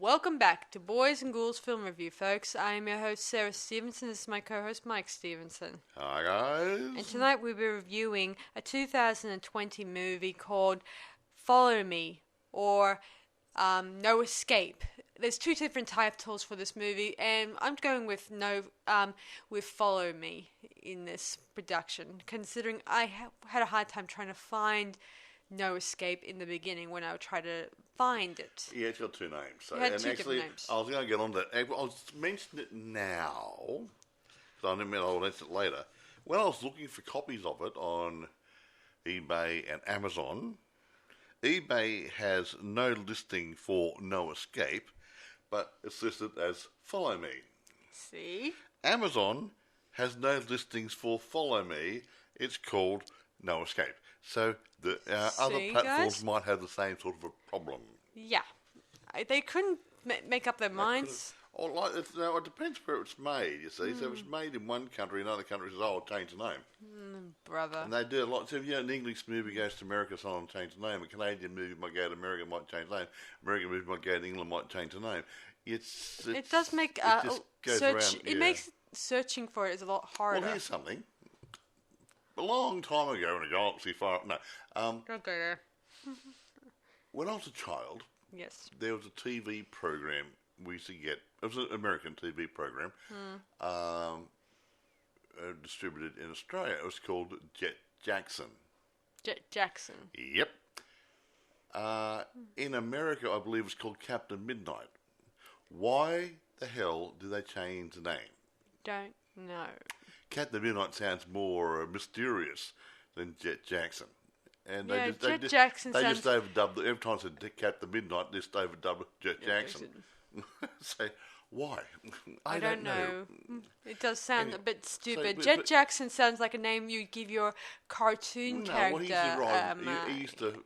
Welcome back to Boys and Ghouls Film Review, folks. I am your host, Sarah Stephenson. This is my co-host, Mike Stephenson. Hi, guys. And tonight we'll be reviewing a 2020 movie called Follow Me, or No Escape. There's two different titles for this movie, and I'm going with Follow Me in this production, considering I had a hard time trying to find No Escape in the beginning when I would try to find it. Yeah, it's got two names. So, It had two different names. I was going to get on to that. I'll just mention it now, because I didn't mean I'll mention it later. When I was looking for copies of it on eBay and Amazon, eBay has no listing for No Escape, but it's listed as Follow Me. See? Amazon has no listings for Follow Me. It's called No Escape. So the other platforms might have the same sort of a problem. Yeah. They couldn't make up their minds. It depends where it's made, you see. So if it's made in one country, another country says, I'll change the name. Brother. And they do a lot. So if an English movie goes to America, someone will change the name. A Canadian movie might go to America, might change the name. American movie might go to England, might change the name. It does make makes searching for it is a lot harder. Well, here's something. A long time ago in a galaxy far... No. Don't go there. When I was a child, yes, there was a TV program we used to get. It was an American TV program distributed in Australia. It was called Jet Jackson. Jet Jackson. Yep. In America, I believe it's called Captain Midnight. Why the hell did they change the name? Don't know. Captain Midnight sounds more mysterious than Jet Jackson. And yeah, they just overdubbed it. Every time I said Captain Midnight, they just overdubbed Jet Jackson. So, why? I don't know. It does sound a bit stupid. So, Jet Jackson sounds like a name you'd give your cartoon character. Well, he used to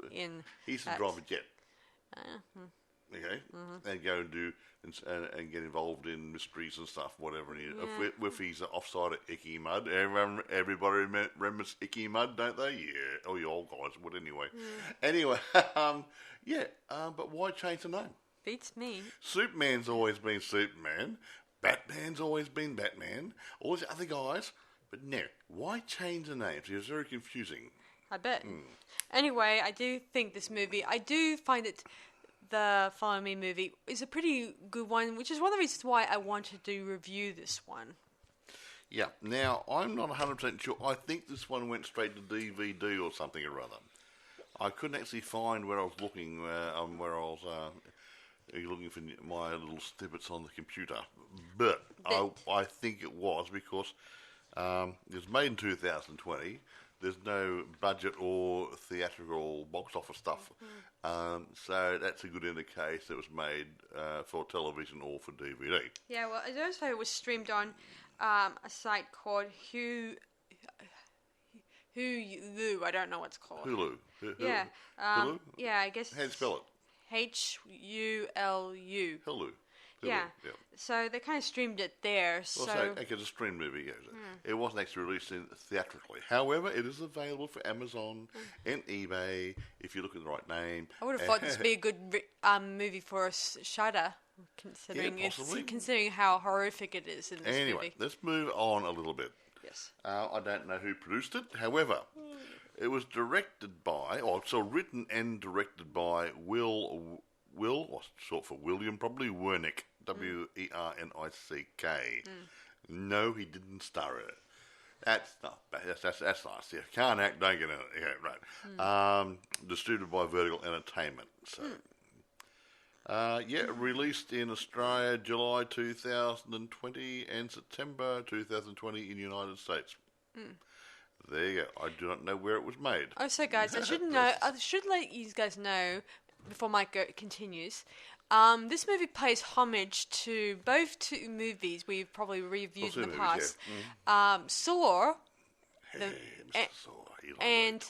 drive a jet. Okay, and go and do and get involved in mysteries and stuff, whatever. If he's offside at Icky Mud, everybody remembers Icky Mud, don't they? Yeah, oh, you old guys would anyway. Anyway, but why change the name? Beats me. Superman's always been Superman. Batman's always been Batman. All these other guys, but no, why change the names? It's very confusing. I bet. Anyway, I do think this movie. I do find it. The Follow Me movie is a pretty good one, which is one of the reasons why I wanted to review this one. Yeah. Now, I'm not 100% sure. I think this one went straight to DVD or something or other. I couldn't actually find where I was looking, looking for my little snippets on the computer. But I think it was because it was made in 2020. There's no budget or theatrical box office stuff. So that's a good indication it was made for television or for DVD. Yeah, well, it also was streamed on a site called Hulu. I don't know what it's called. Hulu. Yeah. Hulu? Yeah, I guess. How do you spell it? Hulu. Hulu. Yeah. So they kind of streamed it there. It's a streamed movie. Yeah. It wasn't actually released theatrically. However, it is available for Amazon and eBay if you look at the right name. I would have thought this would be a good movie for a Shudder, considering how horrific it is in this movie. Anyway, let's move on a little bit. Yes. I don't know who produced it. However, it was written and directed by Will, or short for William, probably Wernick, Wernick. No, he didn't star in it. That's not bad. That's nice. Yeah, can't act, don't get in it. Yeah, right. Distributed by Vertical Entertainment. So, released in Australia July 2020 and September 2020 in the United States. There you go. I do not know where it was made. Oh, so guys, I should let you guys know before Mike continues. This movie pays homage to both two movies we've probably reviewed in the past. Yeah. Saw, and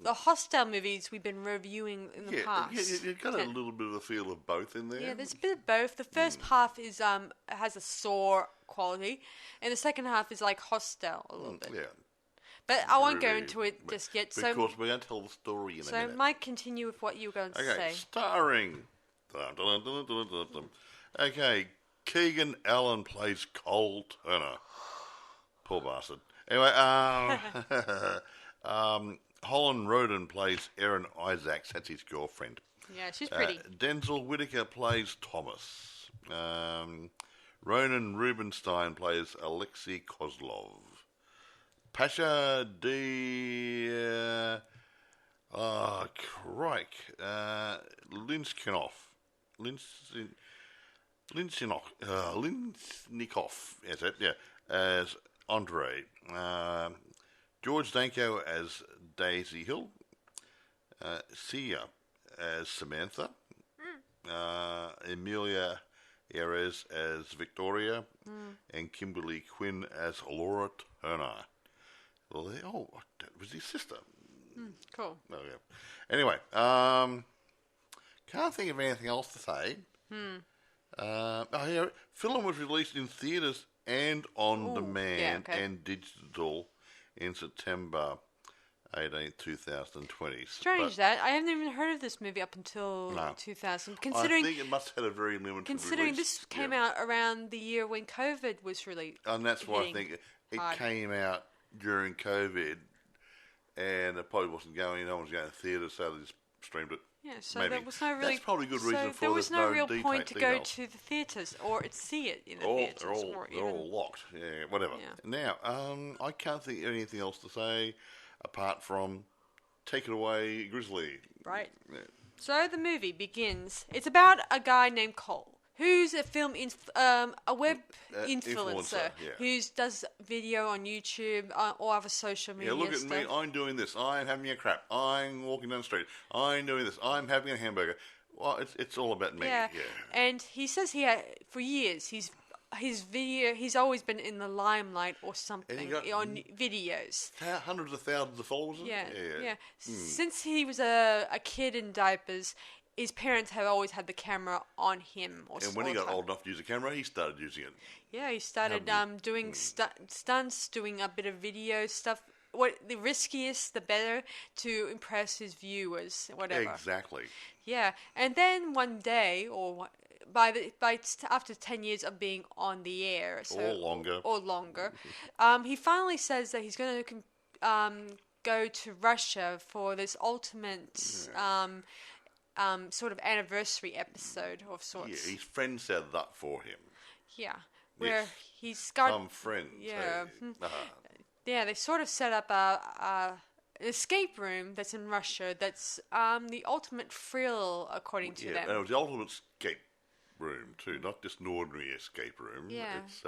the Hostile movies we've been reviewing in the past. Yeah, you've got a little bit of a feel of both in there. Yeah, there's a bit of both. The first half is has a Saw quality, and the second half is like Hostile a little bit. Yeah. But I won't go into it just yet. Because we're going to tell the story in a minute. So, Mike, continue with what you were going to say. Starring Dun, dun, dun, dun, dun, dun. Okay, Keegan Allen plays Cole Turner. Poor bastard. Anyway, Holland Roden plays Erin Isaacs. That's his girlfriend. Yeah, she's pretty. Denzel Whitaker plays Thomas. Ronan Rubinstein plays Alexei Kozlov. Pasha D. Linskinov. Linsnikov, is it? Yeah, as Andre. George Danko as Daisy Hill. Sia as Samantha. Emilia Ayres as Victoria. And Kimberly Quinn as Laura Turner. Well, that was his sister. Cool. Oh, yeah. Anyway, can't think of anything else to say. Film was released in theatres and on demand and digital in September 18, 2020. Strange that. I haven't even heard of this movie up until 2000. Considering, I think it must have had a very limited Considering release. This came out around the year when COVID was released. And that's why I think it came out during COVID, and it probably wasn't going, no one was going to theatre, so they just streamed it. Yeah, so there was no really... That's probably a good reason for there was no real point to go details. to the theatres or see it in the theatres. They're all locked. Yeah, whatever. Yeah. Now, I can't think of anything else to say apart from take it away, Grizzly. Right. Yeah. So the movie begins. It's about a guy named Cole, who's a web influencer who does video on YouTube or other social media look at stuff. me, I'm doing this, I'm having a crap, I'm walking down the street, I'm doing this, I'm having a hamburger. Well, it's all about me. Yeah. And he says for years he's always been in the limelight or something on videos. Hundreds of thousands of followers. Yeah. Since he was a kid in diapers, his parents have always had the camera on him. And when he got old enough to use a camera, he started using it. Yeah, he started doing stunts, doing a bit of video stuff. The riskiest, the better, to impress his viewers, whatever. Exactly. Yeah, and then one day, or after 10 years of being on the air, or longer, he finally says that he's going to go to Russia for this ultimate sort of anniversary episode of sorts. Yeah, his friend set that for him. Yeah, where he's got some friends. Yeah, yeah. They sort of set up an escape room that's in Russia. That's the ultimate thrill, according to them. And it was the ultimate escape room too, not just an ordinary escape room. Yeah, it's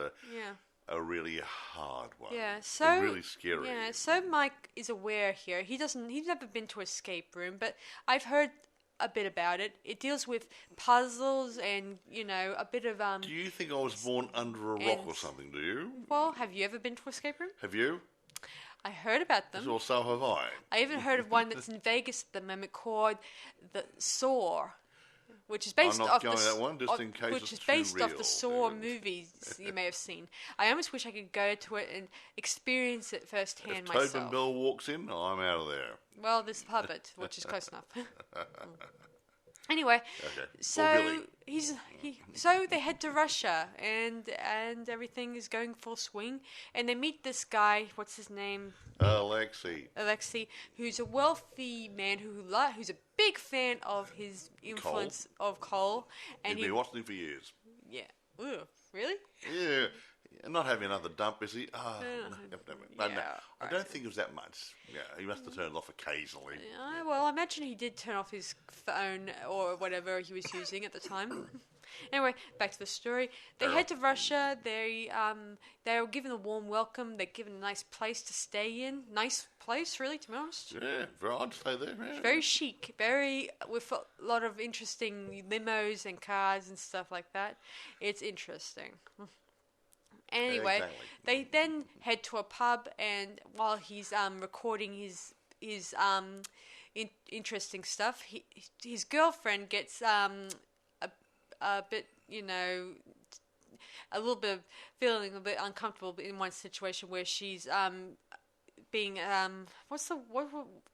a really hard one. Yeah, so really scary. Yeah, so Mike is aware here. He's never been to an escape room, but I've heard a bit about it. It deals with puzzles and, a bit of... Do you think I was born under a rock or something, do you? Well, have you ever been to an escape room? Have you? I heard about them. Or so have I. I even heard of one that's in Vegas at the moment called the Saw, which is based off that one, just in case which is based off the Saw movies you may have seen. I almost wish I could go to it and experience it firsthand myself. If Tobin Bell walks in, I'm out of there. Well, there's a puppet, which is close enough. Anyway, so they head to Russia, and everything is going full swing, and they meet this guy. What's his name? Alexei, who's a wealthy man who's a big fan of his influence of Cole, and he's been watching him for years. Yeah. Ooh, really? Yeah. Not having another dump, is he? No, I don't think it was that much. Yeah, he must have turned it off occasionally. Well, I imagine he did turn off his phone or whatever he was using at the time. Anyway, back to the story. They head to Russia. They're given a warm welcome. They're given a nice place to stay in. Nice place, really, to be honest. Yeah, I'd stay there. Yeah. Very chic. With a lot of interesting limos and cars and stuff like that. It's interesting. Anyway, they then head to a pub, and while he's recording his interesting stuff, his girlfriend gets a bit, a little bit feeling a bit uncomfortable in one situation where she's being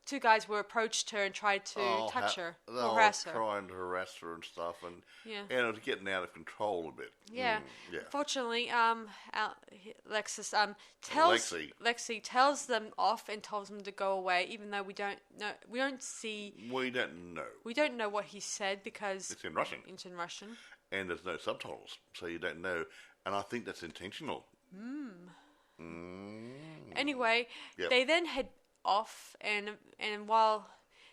two guys were approached her and tried to touch her, they were harass her. trying to harass her and stuff, and it was getting out of control a bit. Yeah. Yeah. Fortunately, Lexi tells them off and tells them to go away, even though we don't know. We don't know what he said because it's in Russian. It's in Russian, and there's no subtitles, so you don't know. And I think that's intentional. Anyway, they then head off, and while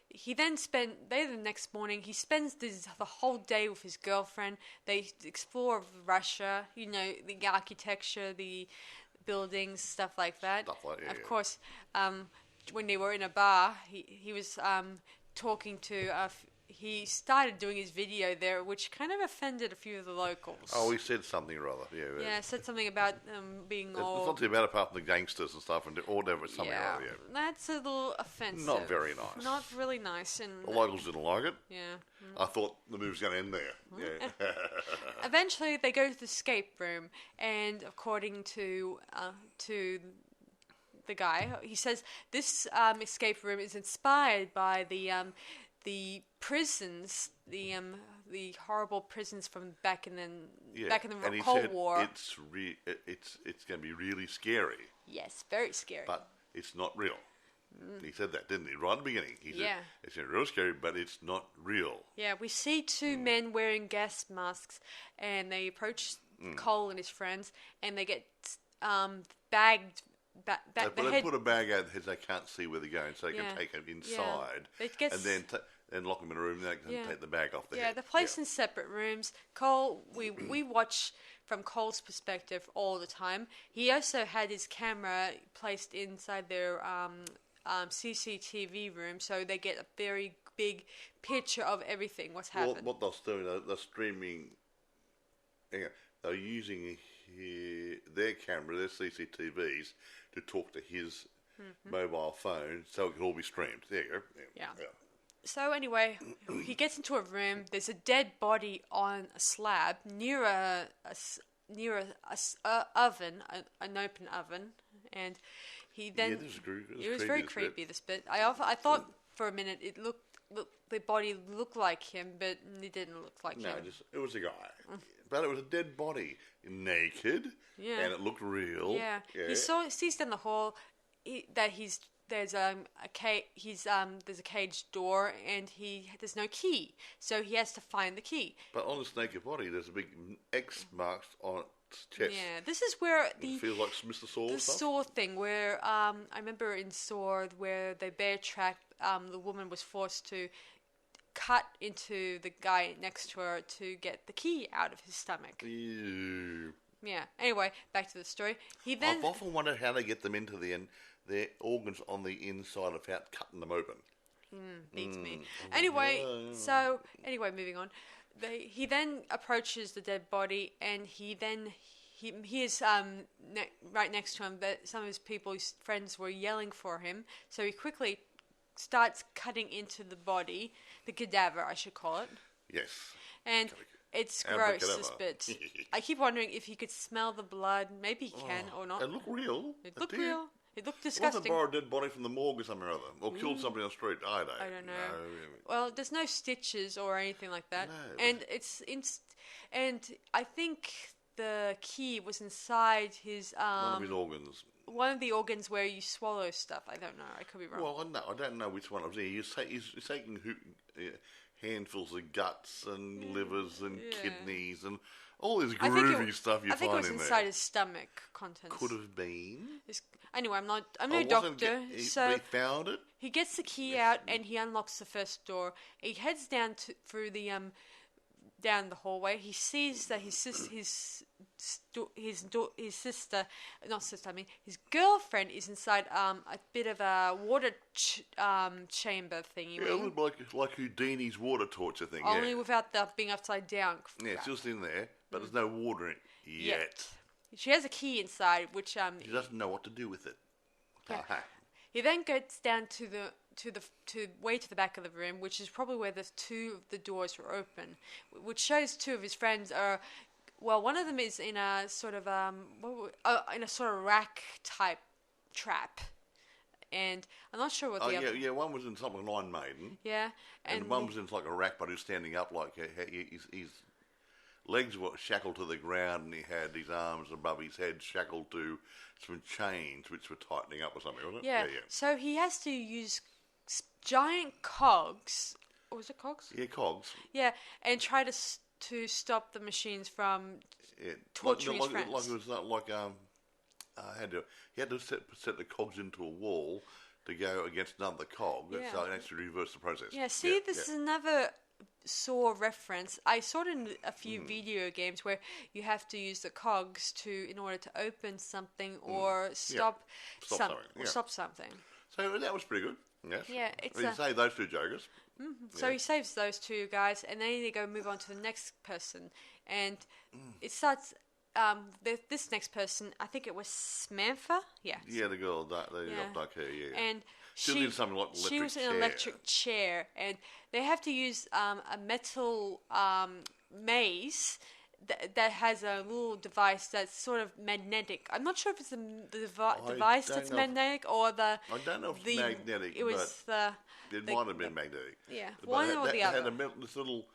he then the next morning, he spends the whole day with his girlfriend. They explore Russia, the architecture, the buildings, stuff like that. Of course, when they were in a bar, he was talking to he started doing his video there, which kind of offended a few of the locals. Oh, he said something or other. Yeah, said something about being all... It's not too bad apart from the gangsters and stuff, and or whatever, something or other, That's a little offensive. Not very nice. Not really nice. And the locals didn't like it. Yeah. I thought the movie was going to end there. Yeah. Eventually, they go to the escape room, and according to the guy, he says this escape room is inspired by the prisons, the horrible prisons from back in the Cold War. It's going to be really scary. Yes, very scary. But it's not real. He said that, didn't he? Right at the beginning. He said it's real scary, but it's not real. Yeah, we see two men wearing gas masks, and they approach Cole and his friends, and they get bagged. They put a bag out because they can't see where they're going, so they can take them inside, and then lock them in a room, and they can take the bag off their head. Yeah, they're placed in separate rooms. Cole, we watch from Cole's perspective all the time. He also had his camera placed inside their CCTV room, so they get a very big picture of everything, what's happened. What they're doing, they're streaming, they're using their camera, their CCTVs, to talk to his mobile phone, so it can all be streamed. There you go. Yeah. So anyway, he gets into a room. There's a dead body on a slab near a oven, an open oven, and he then it was very creepy. This bit, I thought for a minute the body looked like him, but it didn't look like him. No, it was a guy, but it was a dead body, naked, and it looked real. Yeah. He sees down the hall there's a cage door, and there's no key, so he has to find the key. But on this naked body, there's a big X marks on its chest. Yeah, this is where it feels like Mr. Saw. The stuff. Saw thing, where I remember in Saw where they bear track, the woman was forced to cut into the guy next to her to get the key out of his stomach. Ew. Yeah. Anyway, back to the story. I've often wondered how they get them into their organs on the inside without cutting them open. Beats me. Anyway, moving on. He then approaches the dead body, and he hears right next to him that some of his friends were yelling for him. So he quickly starts cutting into the body, the cadaver, I should call it. Yes. And it's gross, this bit. I keep wondering if he could smell the blood. Maybe he can or not. It looked real. It looked real. It looked disgusting. Wasn't borrowed a dead body from the morgue or something or other, or killed somebody on the street. I don't know. No. Well, there's no stitches or anything like that, No. and and I think the key was inside his one of his organs. One of the organs where you swallow stuff. I don't know. I could be wrong. Well, I don't know which one. He's taking handfuls of guts and livers and kidneys and all this groovy stuff you find in there. I think it was inside his stomach contents. Could have been. Anyway, I'm no doctor, so they found it. He gets the key out and he unlocks the first door. He heads down through the down the hallway. He sees that his girlfriend is inside a bit of a water chamber thingy. Yeah, it looked like Houdini's water torture thing. Only without being upside down. Yeah, it's just in there, but there's no water in it yet. She has a key inside, which she doesn't know what to do with it. Yeah. He then gets down to the back of the room, which is probably where the two of the doors were open, which shows two of his friends are. Well, one of them is in a sort of rack type trap, and I'm not sure what the other. Yeah, one was in something like Iron Maiden. Yeah, and one was in like a rack, but he was standing up like his legs were shackled to the ground, and he had his arms above his head shackled to some chains which were tightening up or something, wasn't it? Yeah. So he has to use giant cogs. Or was it cogs? Yeah, cogs. Yeah, and try to stop the machines from torturing his friends. Like it was like he had to set the cogs into a wall to go against another cog, so it actually reverse the process. Yeah, see, this is another Saw reference. I saw it in a few video games where you have to use the cogs in order to open something or stop something. So that was pretty good. Yes. Yeah, he saved those two jokers. So he saves those two guys, and then they move on to the next person, and it starts. This next person, I think it was Samantha. Yeah. Yeah, the girl, dark hair. Yeah. And she did something like electric chair. She was in an electric chair, and they have to use a metal maze that has a little device that's sort of magnetic. I'm not sure if it's the device that's magnetic or the. I don't know if it's magnetic. It was it might have been magnetic. Yeah, one or the other. It had this little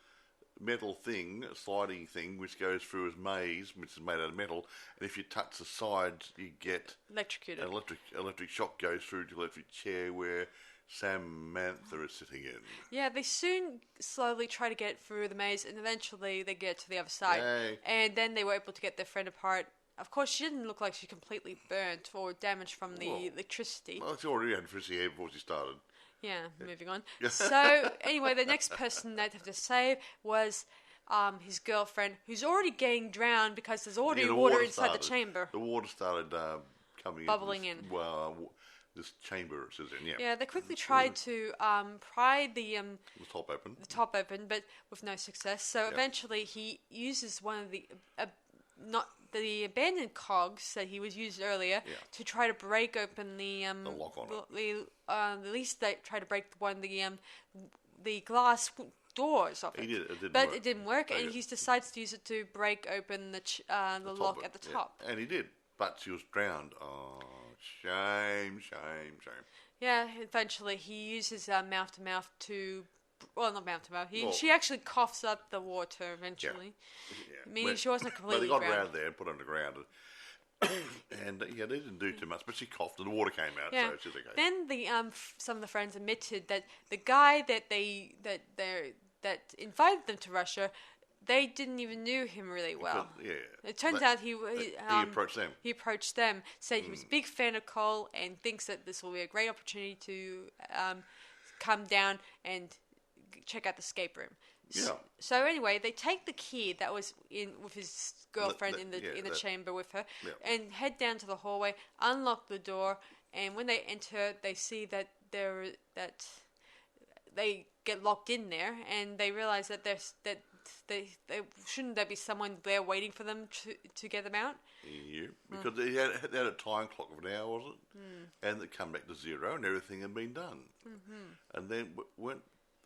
metal thing, a sliding thing, which goes through as maze, which is made out of metal, and if you touch the sides, you get electrocuted. An electric shock goes through to the electric chair where Samantha is sitting in. Yeah, they soon slowly try to get through the maze, and eventually they get to the other side. Yay. And then they were able to get their friend apart. Of course, she didn't look like she completely burnt or damaged from the electricity. Well, she already had electricity here before she started. Yeah, moving on. So, anyway, the next person they'd have to save was his girlfriend, who's already getting drowned because there's already water inside the chamber. The water started bubbling in. This chamber it says in, Yeah, they quickly tried to pry the top open. The top open, but with no success. So eventually he uses one of the the abandoned cogs that he was used earlier to try to break open the lock on at least they try to break the glass doors of it. He did. It didn't work, and he decides to use it to break open the lock at the top. Yeah. And he did, but she was drowned. Oh, shame. Yeah, eventually he uses mouth to mouth to. Well, not mouth to mouth. She actually coughs up the water eventually, meaning she wasn't completely drowned. drowned. They got around there and put her on the ground, and they didn't do too much. But she coughed and the water came out, so she's okay. Then some of the friends admitted that the guy that invited them to Russia, they didn't even knew him really well. It turns out he approached them. He approached them, said he was a big fan of Cole and thinks that this will be a great opportunity to come down and check out the escape room. Yeah. So anyway, they take the key that was in with his girlfriend in the chamber with her, and head down to the hallway, unlock the door, and when they enter, they see that they get locked in there, and they realize that shouldn't there be someone there waiting for them to get them out? Yeah, because they had a time clock of an hour, was it? And it come back to zero, and everything had been done. And then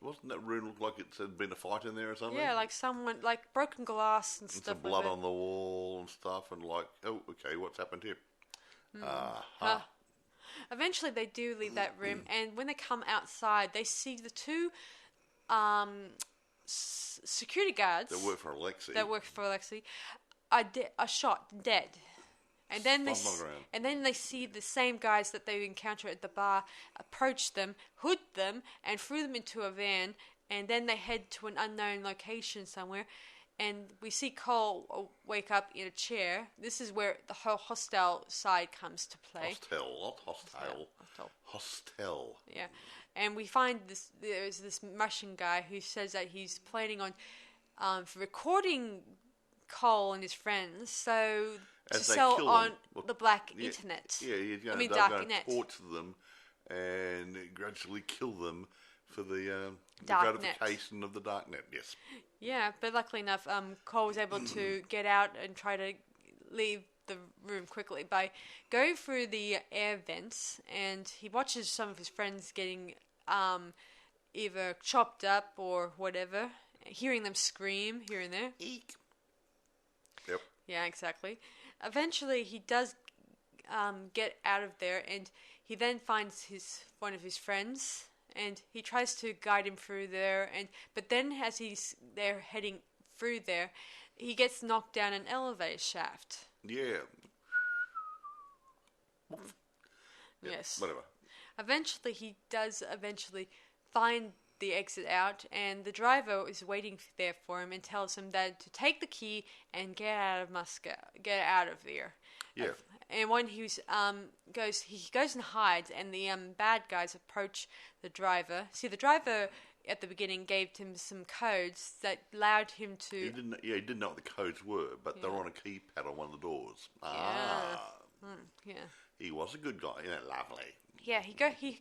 wasn't that room look like it had been a fight in there or something? Yeah, like someone, like broken glass and stuff. Some blood on the wall and stuff, and like, oh, okay, what's happened here? Eventually, they do leave that room, and when they come outside, they see the two security guards that work for Alexei. Are shot dead. And then they see the same guys that they encounter at the bar approach them, hood them, and threw them into a van. And then they head to an unknown location somewhere. And we see Cole wake up in a chair. This is where the whole hostile side comes to play. Hostile. Yeah. And we find there's this Russian guy who says that he's planning on recording Cole and his friends to sell on the black internet. Yeah, they're dark going net. to torture them and gradually kill them for the dark gratification of the dark net. Yes. Yeah, but luckily enough, Cole was able to get out and try to leave the room quickly by going through the air vents, and he watches some of his friends getting either chopped up or whatever, hearing them scream here and there. Eek. Yep. Yeah, exactly. Eventually, he does get out of there, and he then finds one of his friends, and he tries to guide him through there. But then as they're heading through there, he gets knocked down an elevator shaft. Yeah. Yes. Whatever. Eventually, he does find the exit out, and the driver is waiting there for him and tells him that to take the key and get out of there. Yeah. And when he goes and hides, and the bad guys approach the driver. See, the driver at the beginning gave him some codes that allowed him to. He didn't know what the codes were, but they're on a keypad on one of the doors. Yeah. He was a good guy, lovely. Yeah,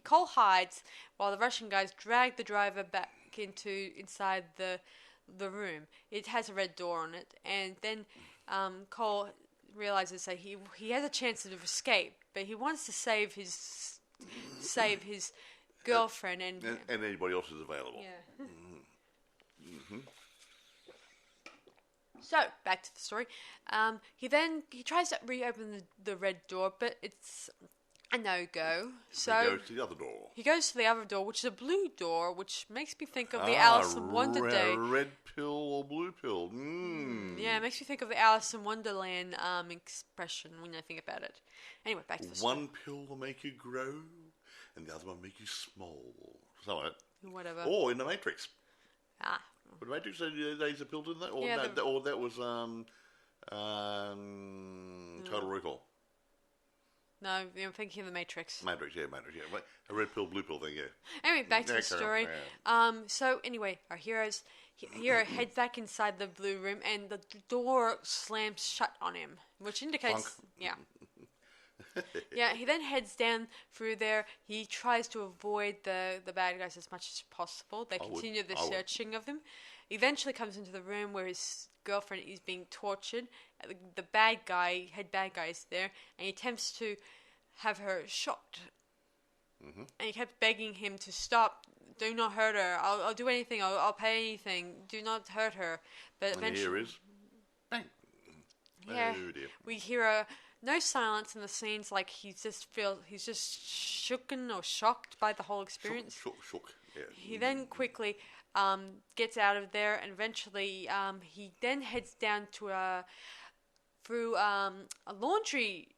Cole hides while the Russian guys drag the driver back inside the room. It has a red door on it, and then Cole realizes that he has a chance of escape, but he wants to save his girlfriend and anybody else is available. Yeah. So back to the story. He tries to reopen the red door, but it's a no-go. So he goes to the other door. He goes to the other door, which is a blue door, which makes me think of the Alice in Wonder Day. Red pill or blue pill. Yeah, it makes me think of the Alice in Wonderland expression when I think about it. Anyway, back to the story. One pill will make you grow, and the other one make you small. Something like that. Whatever. Or in the Matrix. But the Matrix there's a pill, didn't they? Or, yeah, or that was Total Recall. No, I'm thinking of the Matrix. Matrix. A red pill, blue pill thing, yeah. Anyway, back to the story. So anyway, our hero heads back inside the blue room, and the door slams shut on him, which indicates, yeah, he then heads down through there. He tries to avoid the bad guys as much as possible. They continue the searching of him. He eventually comes into the room where his girlfriend is being tortured. The head bad guy is there, and he attempts to have her shot. And he kept begging him to stop. Do not hurt her. I'll do anything. I'll pay anything. Do not hurt her. But eventually, here is bang. Yeah, oh dear. We hear no silence in the scenes. Like he's just shooken or shocked by the whole experience. Shook. Yeah. He then quickly gets out of there, and eventually he then heads down to through a laundry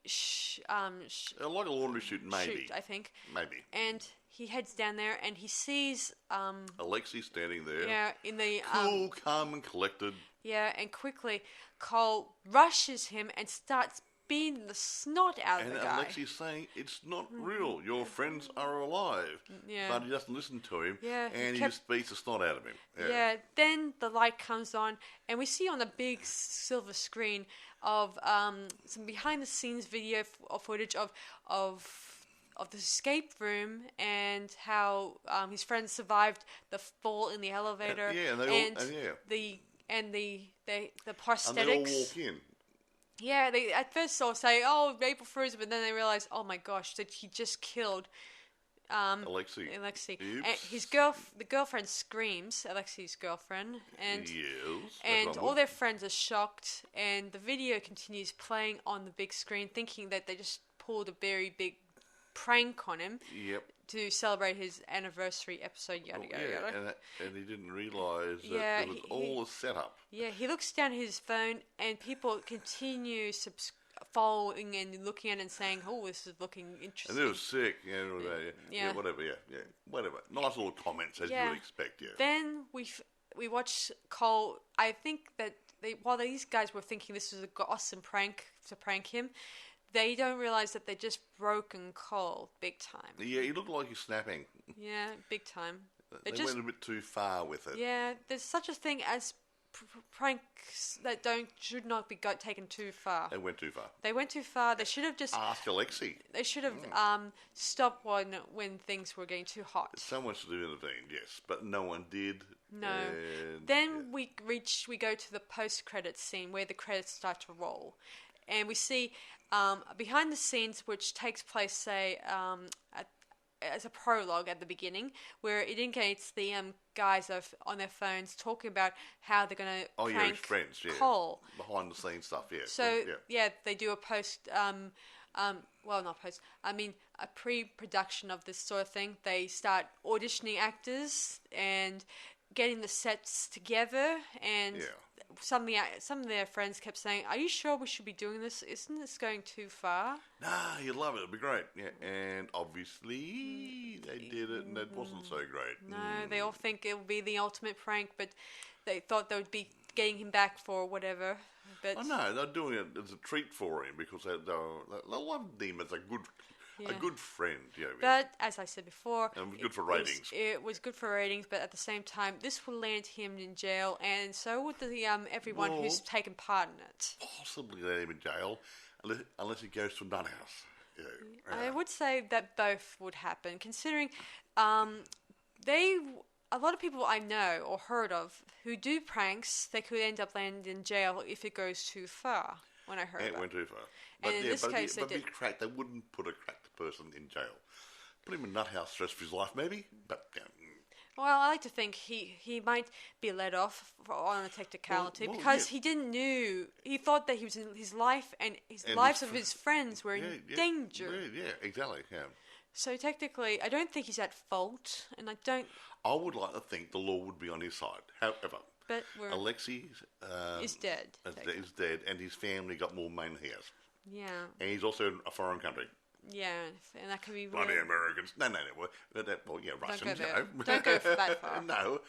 like a laundry chute, maybe. I think. Maybe. And he heads down there, and he sees Alexi standing there. Yeah, in the cool, calm, and collected. Yeah, and quickly Cole rushes him and starts beating the snot out of the guy. And Alexi's saying, it's not real. Your friends are alive. Yeah. But he doesn't listen to him. Yeah. And he just beats the snot out of him. Yeah. Then the light comes on, and we see on the big silver screen of some behind-the-scenes video footage of the escape room and how his friends survived the fall in the elevator. And the prosthetics. And they all walk in. Yeah, they at first all say, "Oh, April Fools," but then they realize, "Oh my gosh, that he just killed Alexi. And the girlfriend screams, Alexi's girlfriend, and all their friends are shocked. And the video continues playing on the big screen, thinking that they just pulled a very big prank on him. Yep. To celebrate his anniversary episode, yada. And he didn't realise that it was all a setup. Yeah, he looks down at his phone, and people continue following and looking at it and saying, "Oh, this is looking interesting." And it was sick, whatever. Nice little comments as you would expect. Yeah. Then we watch Cole. I think that while these guys were thinking this was an awesome prank to prank him, they don't realise that they just broken Cole big time. Yeah, he looked like he's snapping. Yeah, big time. They went a bit too far with it. Yeah, there's such a thing as pranks that should not be taken too far. They went too far. They should have just asked Alexi. They should have stopped when things were getting too hot. Someone should have intervened, yes, but no one did. No. Then we go to the post-credits scene where the credits start to roll, and we see behind the scenes, which takes place, say, as a prologue at the beginning, where it indicates the guys on their phones talking about how they're going to prank friends, Cole. Behind the scenes stuff, yeah. So, they do a post well, not post. I mean, a pre-production of this sort of thing. They start auditioning actors and getting the sets together, and some of their friends kept saying, "Are you sure we should be doing this? Isn't this going too far?" Nah, you'd love it. It'd be great. Yeah, and obviously they did it, and it wasn't so great. No, they all think it will be the ultimate prank, but they thought they would be getting him back for whatever. But I know they're doing it as a treat for him because they loved him as a good friend. You know, but as I said before, and it was good for ratings. It was good for ratings, but at the same time, this will land him in jail, and so would the everyone who's taken part in it. Possibly land him in jail, unless he goes to a nut house. You know, I would say that both would happen, considering a lot of people I know or heard of who do pranks, they could end up landing in jail if it goes too far. When I heard it went too far. And in this case, they wouldn't put a cracked person in jail. Put him in a nut house the rest of his life, maybe. But well, I like to think he might be let off on a technicality because he didn't know. He thought that his life and lives of his friends were in danger. Yeah, exactly. Yeah. So technically, I don't think he's at fault, and I would like to think the law would be on his side. However, Alexei is dead. Is dead, and his family got more money than he has. Yeah. And he's also in a foreign country. Yeah, and that can be bloody Americans. No. Well, yeah, Russians. Don't go for that far. No,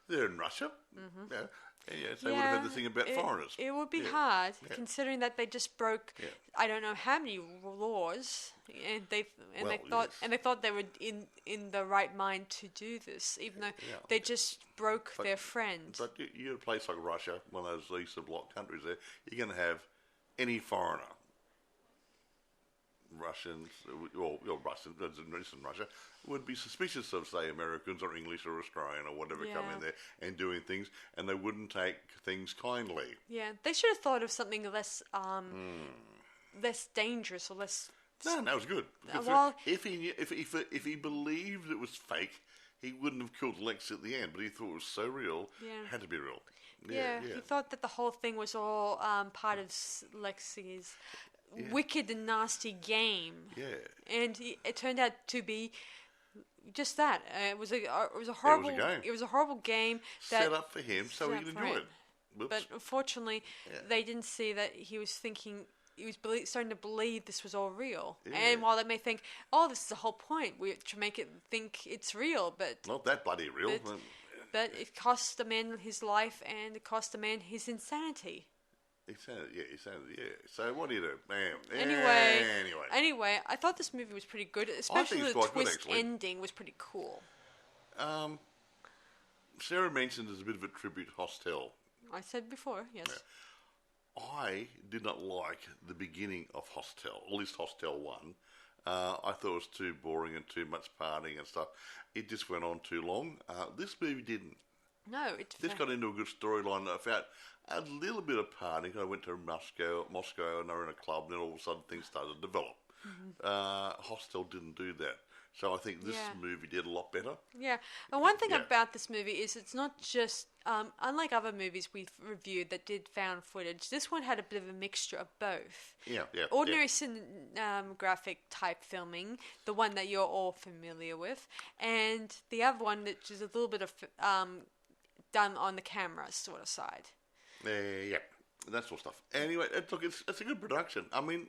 they're in Russia. Mm-hmm. So they would have had the thing about foreigners. It would be hard, considering that they just broke I don't know how many laws, and they thought they were in the right mind to do this, even though they just broke their friend. But you're a place like Russia, one of those Eastern Bloc countries. There, you're going to have any foreigner. Russians, in Russia, would be suspicious of, say, Americans or English or Australian or whatever come in there and doing things, and they wouldn't take things kindly. Yeah, they should have thought of something less dangerous or less. No, it was good. If he believed it was fake, he wouldn't have killed Lex at the end. But he thought it was so real, it had to be real. Yeah, he thought that the whole thing was all part of Lexi's wicked and nasty game. Yeah, and it turned out to be just that. It was a horrible. It was a horrible game that set up for him, so he could enjoy it. Whoops. But unfortunately, they didn't see that he was thinking. He was starting to believe this was all real. Yeah. And while they may think, "Oh, this is the whole point. We to make it think it's real," but not that bloody real. But it cost the man his life, and it cost the man his insanity. Insanity. So what do you do, man? Anyway, I thought this movie was pretty good, especially the twist ending was pretty cool. Sarah mentioned there's a bit of a tribute to Hostel. I said before, yes. Yeah. I did not like the beginning of Hostel, at least Hostel 1. I thought it was too boring and too much partying and stuff. It just went on too long. This movie didn't. No, this got into a good storyline. I found a little bit of partying. I went to Moscow, and they were in a club, and then all of a sudden things started to develop. Mm-hmm. Hostel didn't do that. So I think this movie did a lot better. Yeah. And one thing about this movie is it's not just, unlike other movies we've reviewed that did found footage, this one had a bit of a mixture of both. Ordinary cinematographic type filming, the one that you're all familiar with, and the other one that is a little bit of done on the camera sort of side. That sort of stuff. Anyway, look, it's a good production. I mean,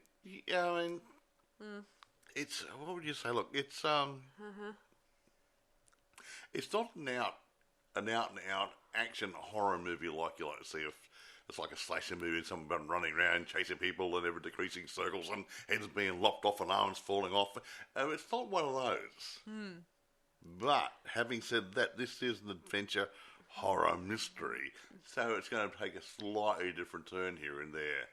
it's, what would you say? Look, it's it's not an out and out action horror movie like you like to see. If it's like a slasher movie, someone running around chasing people and ever decreasing circles and heads being lopped off and arms falling off. It's not one of those. But having said that, this is an adventure horror mystery, so it's going to take a slightly different turn here and there.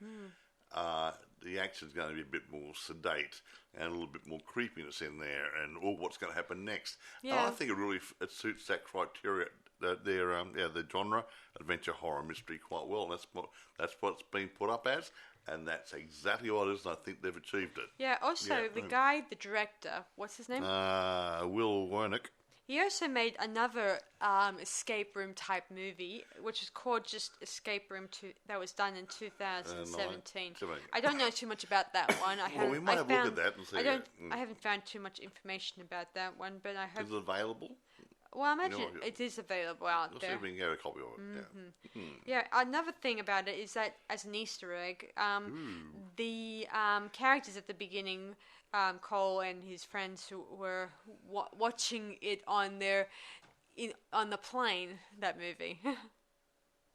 The action's going to be a bit more sedate and a little bit more creepiness in there, and what's going to happen next. And I think it suits that criteria, the genre, adventure horror mystery, quite well. And that's what's been put up as, and that's exactly what it is. And I think they've achieved it. Yeah. Also, the director, what's his name? Will Wernick. He also made another escape room type movie, which is called just Escape Room 2, that was done in 2017. I don't know too much about that one. We might have a look at that and see. I haven't found too much information about that one, but I hope... Is it available? Well, I imagine it is available out there. See if we can get a copy of it. Yeah, another thing about it is that, as an Easter egg, the characters at the beginning, Cole and his friends who were watching it on the plane, that movie,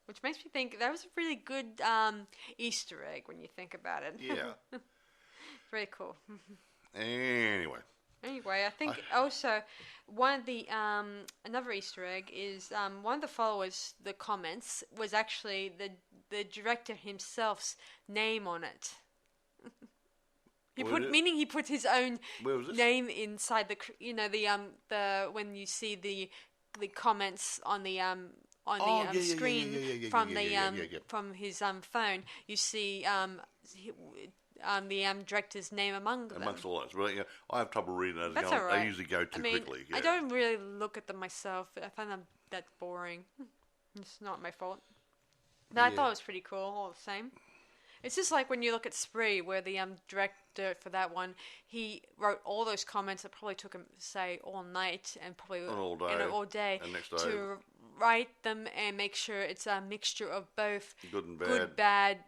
which makes me think that was a really good Easter egg when you think about it. Yeah. Very cool. Anyway, I think also one of the another Easter egg is one of the followers, the comments, was actually the director himself's name on it. He put his own name inside the when you see the comments on the screen from his phone, you see the director's name amongst all those. Well, I have trouble reading those. That's all right. I usually go too quickly. Yeah. I don't really look at them myself. I find them that boring. It's not my fault. But I thought it was pretty cool all the same. It's just like when you look at Spree, where the director for that one, he wrote all those comments that probably took him, say, all night and probably all day and next day to write them and make sure it's a mixture of both good, bad,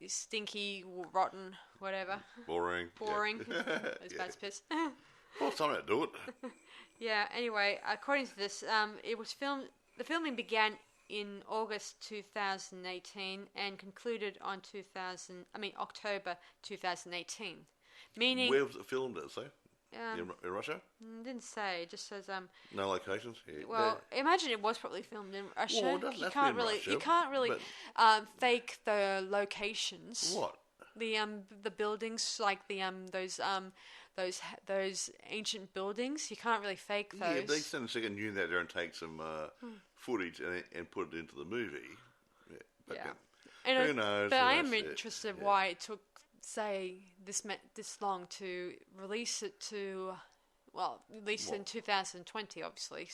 stinky, rotten, whatever. Boring. As bad as piss. Well, it's time to do it. Yeah. Anyway, according to this, it was filmed. The filming began in August 2018 and concluded on October 2018. Meaning, where was it filmed? Did it say? In Russia? Didn't say. It just says no locations. Yeah. Well, imagine it was probably filmed in Russia. Well, you can't really fake the locations. What? The buildings, like those ancient buildings, you can't really fake those. Yeah, they send a second unit out there and take some footage and put it into the movie. Who knows? But I am interested why it took, say, this long to release it in 2020, obviously.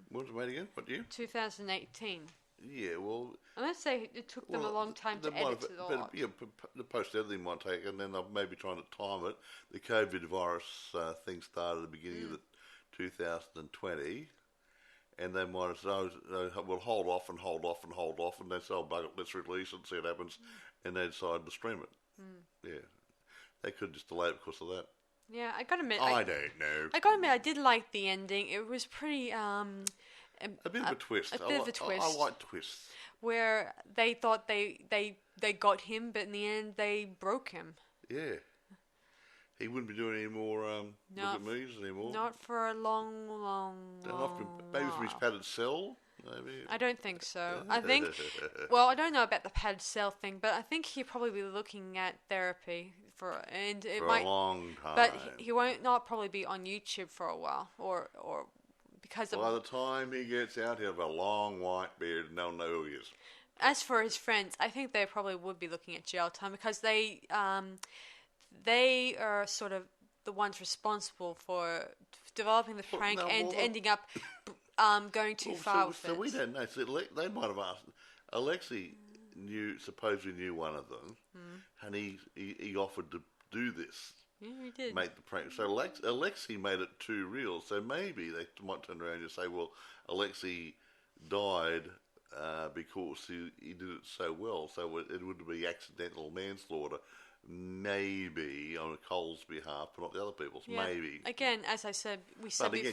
What was it made again? What year? 2018. Yeah, well... Let's say it took them a long time to edit it all out. Yeah, the post-editing might take, and then they'll maybe trying to time it. The COVID virus thing started at the beginning of 2020, and they might have said, we'll hold off, and they say, bug it, let's release it and see what happens, and they decided to stream it. Yeah. They could just delay it because of that. Yeah, I gotta admit... I don't know. I gotta admit, I did like the ending. It was pretty... a bit of a twist. I like twists. Where they thought they got him, but in the end they broke him. Yeah. He wouldn't be doing any more look at me's anymore. Not for a long maybe from his padded cell, maybe. I don't think so. I think... Well, I don't know about the padded cell thing, but I think he'll probably be looking at therapy for a long time. But he won't not probably be on YouTube for a while, or because by the time he gets out, he'll have a long white beard and they'll know who he is. As for his friends, I think they probably would be looking at jail time because they are sort of the ones responsible for developing the prank ending up going too far with it. So we don't know. So they might have asked. Alexei supposedly knew one of them, and he offered to do this. Yeah, he did. Make the prank. So Alexei made it too real. So maybe they might turn around and say, well, Alexei died because he did it so well. So it would be accidental manslaughter. Maybe on Cole's behalf, but not the other people's. Yeah. Maybe. Again, as I said,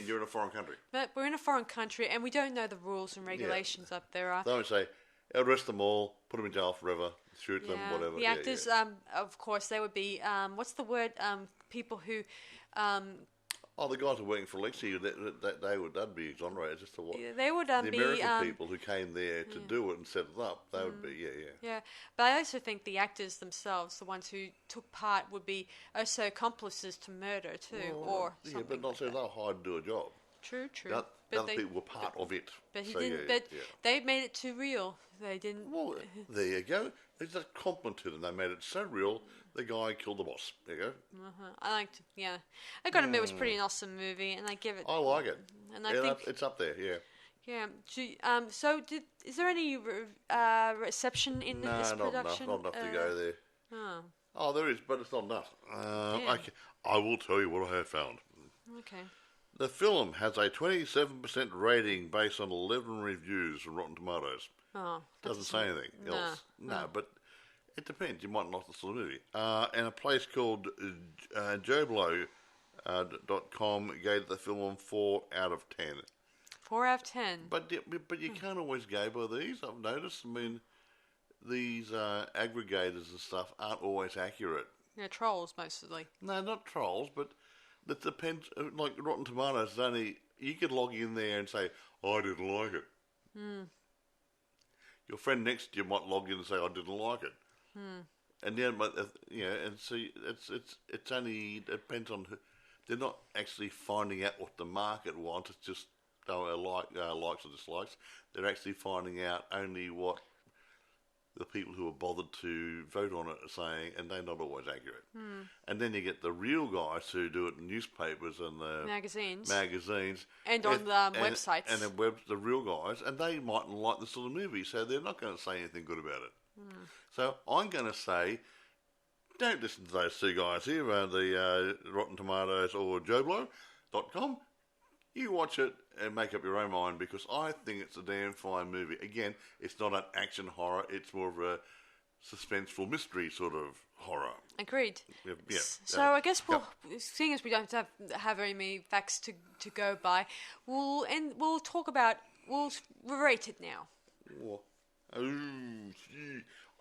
you're in a foreign country. But we're in a foreign country, and we don't know the rules and regulations up there. They don't say, arrest them all, put them in jail forever, shoot them, whatever. The actors, of course, they would be, what's the word, people who... the guys who are working for Alexei, that'd be exonerated. Just to what? Yeah, they would the American people who came there to do it and set it up, they would be, Yeah, but I also think the actors themselves, the ones who took part, would be also accomplices to murder too, or something. Yeah, but not so they'll hide and do a job. True. The other people were part of it. But he didn't. They made it too real. They didn't. Well, there you go. There's a compliment to them. They made it so real. The guy killed the boss. There you go. I liked. Yeah, I gotta admit, it was pretty awesome movie, and I give it. I like it. And I think it's up there. Yeah. Yeah. So, is there any reception in this production? Not enough to go there. Oh, there is, but it's not enough. I will tell you what I have found. Okay. The film has a 27% rating based on 11 reviews from Rotten Tomatoes. Oh, doesn't say anything else. No, but it depends. You might not like the sort of movie. And a place called Joblo.com gave the film 4 out of 10. 4 out of 10. But you can't always go by these. I've noticed. I mean, these aggregators and stuff aren't always accurate. Yeah, trolls mostly. No, not trolls, but it depends. Like Rotten Tomatoes, you could log in there and say, "I didn't like it." Your friend next to you might log in and say, "I didn't like it." And then, and see, it's only depends on who. They're not actually finding out what the market wants. It's just likes or dislikes. They're actually finding out only what the people who are bothered to vote on it are saying, and they're not always accurate. And then you get the real guys who do it in newspapers and the magazines, and on the websites, and the real guys, and they mightn't like the sort of movie, so they're not going to say anything good about it. So I'm going to say, don't listen to those two guys here, the Rotten Tomatoes or Joblo.com. You watch it and make up your own mind, because I think it's a damn fine movie. Again, it's not an action horror. It's more of a suspenseful mystery sort of horror. Agreed. Yeah. So I guess seeing as we don't have very many facts to go by, we'll rate it now.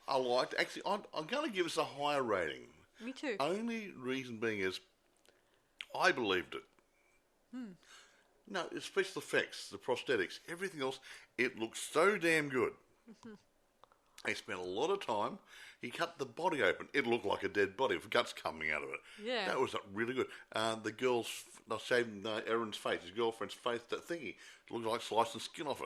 I liked. Actually, I'm going to give us a higher rating. Me too. Only reason being is I believed it. No, it's special effects, the prosthetics, everything else. It looks so damn good. They spent a lot of time. He cut the body open. It looked like a dead body with guts coming out of it. Yeah. That was really good. The girl's, shaving Erin's face, his girlfriend's face, that thingy. It looked like slicing skin off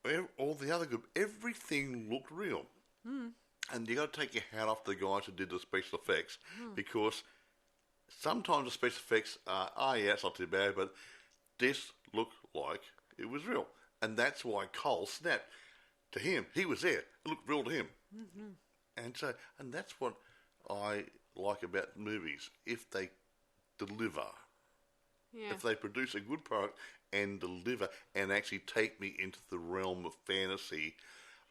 it. All the other good, everything looked real. And you got to take your hat off to the guys who did the special effects, because sometimes the special effects are, it's not too bad, but this looked like it was real. And that's why Cole snapped to him. He was there. It looked real to him. And that's what I like about movies. If they deliver. Yeah. If they produce a good product and deliver and actually take me into the realm of fantasy.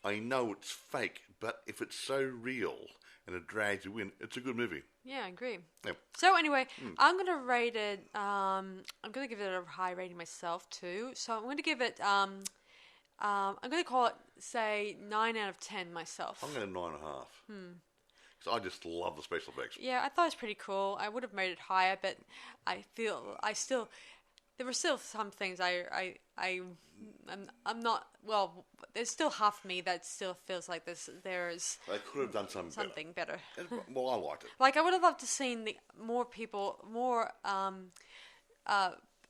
I know it's fake, but if it's so real and it drags you in, it's a good movie. Yeah, I agree. Yeah. So anyway, I'm going to rate it, I'm going to give it a high rating myself too. So I'm going to give it, I'm going to call it, say, 9 out of 10 myself. I'm going to 9.5. Because I just love the special effects. Yeah, I thought it was pretty cool. I would have made it higher, but there were still some things I'm not, well, there's still half me that still feels like there's they could have done something better. Well, I liked it. Like, I would have loved to seen more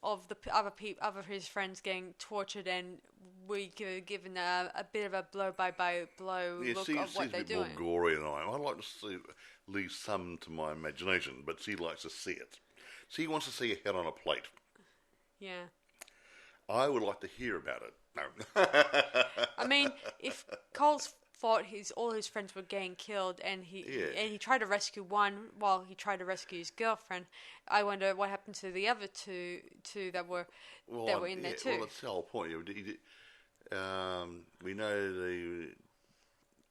of the other his friends getting tortured, and we given a bit of a blow by blow look of what they're doing. More gory than I am. I'd like to leave some to my imagination, but she likes to see it. She wants to see a head on a plate. Yeah. I would like to hear about it. No. I mean, if Cole's thought all his friends were getting killed, and he tried to rescue one while he tried to rescue his girlfriend, I wonder what happened to the other two that were in there too. Well, that's the whole point. We know the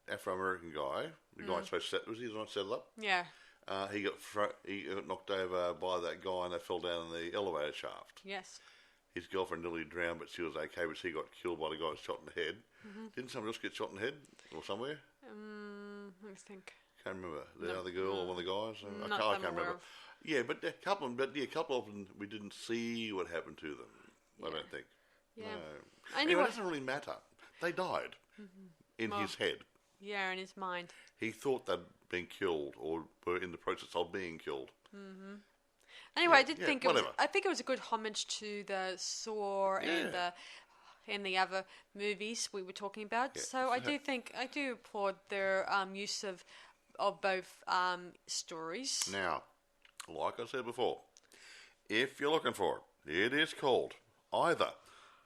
Afro-American guy, the guy supposed to was he the one set it up? Yeah. He got knocked over by that guy, and they fell down in the elevator shaft. Yes. His girlfriend nearly drowned, but she was okay. But she got killed by the guy who shot in the head. Didn't someone else get shot in the head or somewhere? Let me think. Can't remember the other girl or one of the guys. I can't remember. Of. Yeah, but a couple of them we didn't see what happened to them. Yeah. I don't think. Yeah. No. Anyway, it doesn't really matter. They died in his head. Yeah, in his mind. He thought they'd been killed or were in the process of being killed. Anyway, I did think I think it was a good homage to the Saw and the other movies we were talking about. Yeah. So I do applaud their use of both stories. Now, like I said before, if you're looking for it, it is called either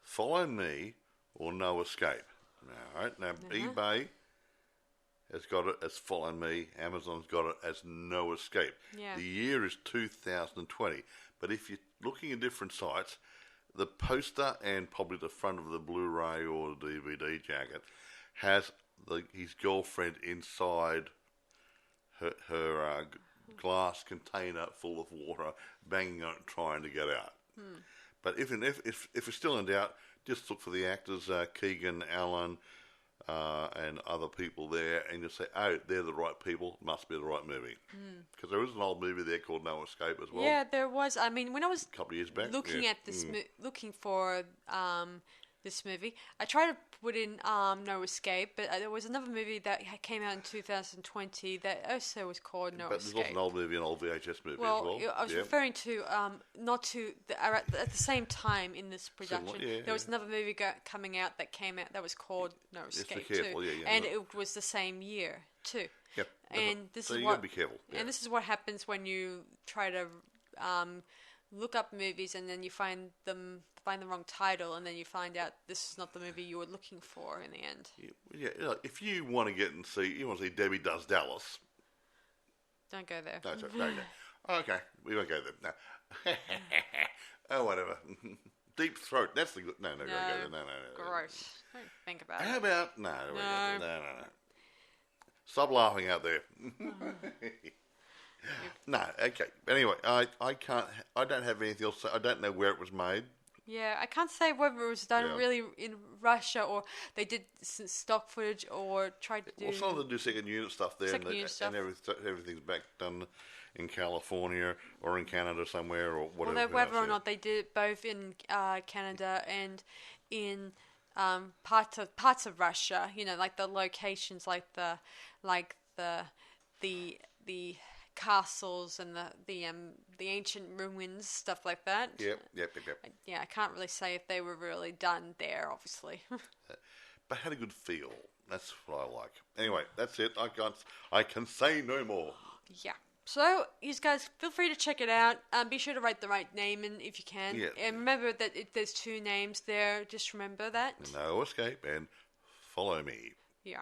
Follow Me or No Escape. All right. Now, eBay has got it as Follow Me. Amazon's got it as No Escape. Yeah. The year is 2020. But if you're looking at different sites, the poster and probably the front of the Blu-ray or the DVD jacket has his girlfriend inside her glass container full of water, banging on it, trying to get out. But if it's still in doubt, just look for the actors, Keegan, Allen, and other people there, and you say, oh, they're the right people, must be the right movie. Because there is an old movie there called No Escape as well. Yeah, there was. I mean, when I was a couple of years back, looking at this, looking for this movie, I tried to put in No Escape, but there was another movie that came out in 2020 that also was called No Escape. But there's also an old movie, an old VHS movie as well. I was referring to not to at the same time in this production. There was another movie coming out that was called No Escape too, and it was the same year too. Yep. And this so is you gotta be careful. Yeah. And this is what happens when you try to look up movies and then you find the wrong title, and then you find out this is not the movie you were looking for in the end. Yeah, if you want to get and see Debbie Does Dallas, don't go there. No, sorry, no. Okay, we won't go there. No. Oh, whatever. Deep Throat. That's the good. No, don't go there. No. Gross. Don't think about it. How about no? Stop laughing out there. No, okay. Anyway, I don't have anything else. I don't know where it was made. Yeah, I can't say whether it was done really in Russia or they did stock footage or tried to do... Well, some of them do second unit stuff there, and everything's back done in California or in Canada somewhere or whatever. Although whether or not they did it both in Canada and in parts of Russia, like the locations, like the castles and the ancient ruins, stuff like that. Yep. Yeah, I can't really say if they were really done there, obviously. But had a good feel. That's what I like. Anyway, that's it. I can say no more. Yeah. So, you guys, feel free to check it out. Be sure to write the right name in if you can. Yeah. And remember that there's two names there. Just remember that. No Escape and Follow Me. Yeah.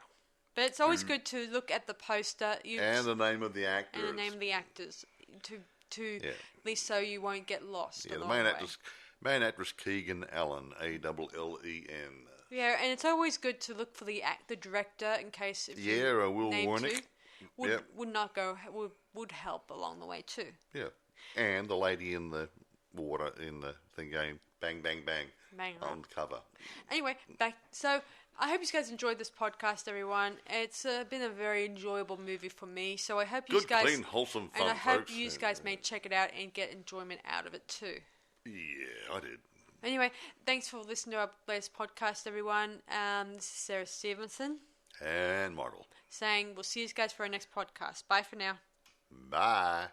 But it's always good to look at the poster and the name of the actors. And the name of the actors at least so you won't get lost. Yeah, the main actress Keegan Allen, Allen. Yeah, and it's always good to look for the director in case if Will Warnick would help along the way too. Yeah, and the lady in the water in the thing going bang bang bang, on the cover. Anyway, so. I hope you guys enjoyed this podcast, everyone. It's been a very enjoyable movie for me, so I hope you guys... Good, clean, wholesome fun, and I hope folks. you guys may check it out and get enjoyment out of it too. Yeah, I did. Anyway, thanks for listening to our latest podcast, everyone. This is Sarah Stephenson. And Michael. Saying we'll see you guys for our next podcast. Bye for now. Bye.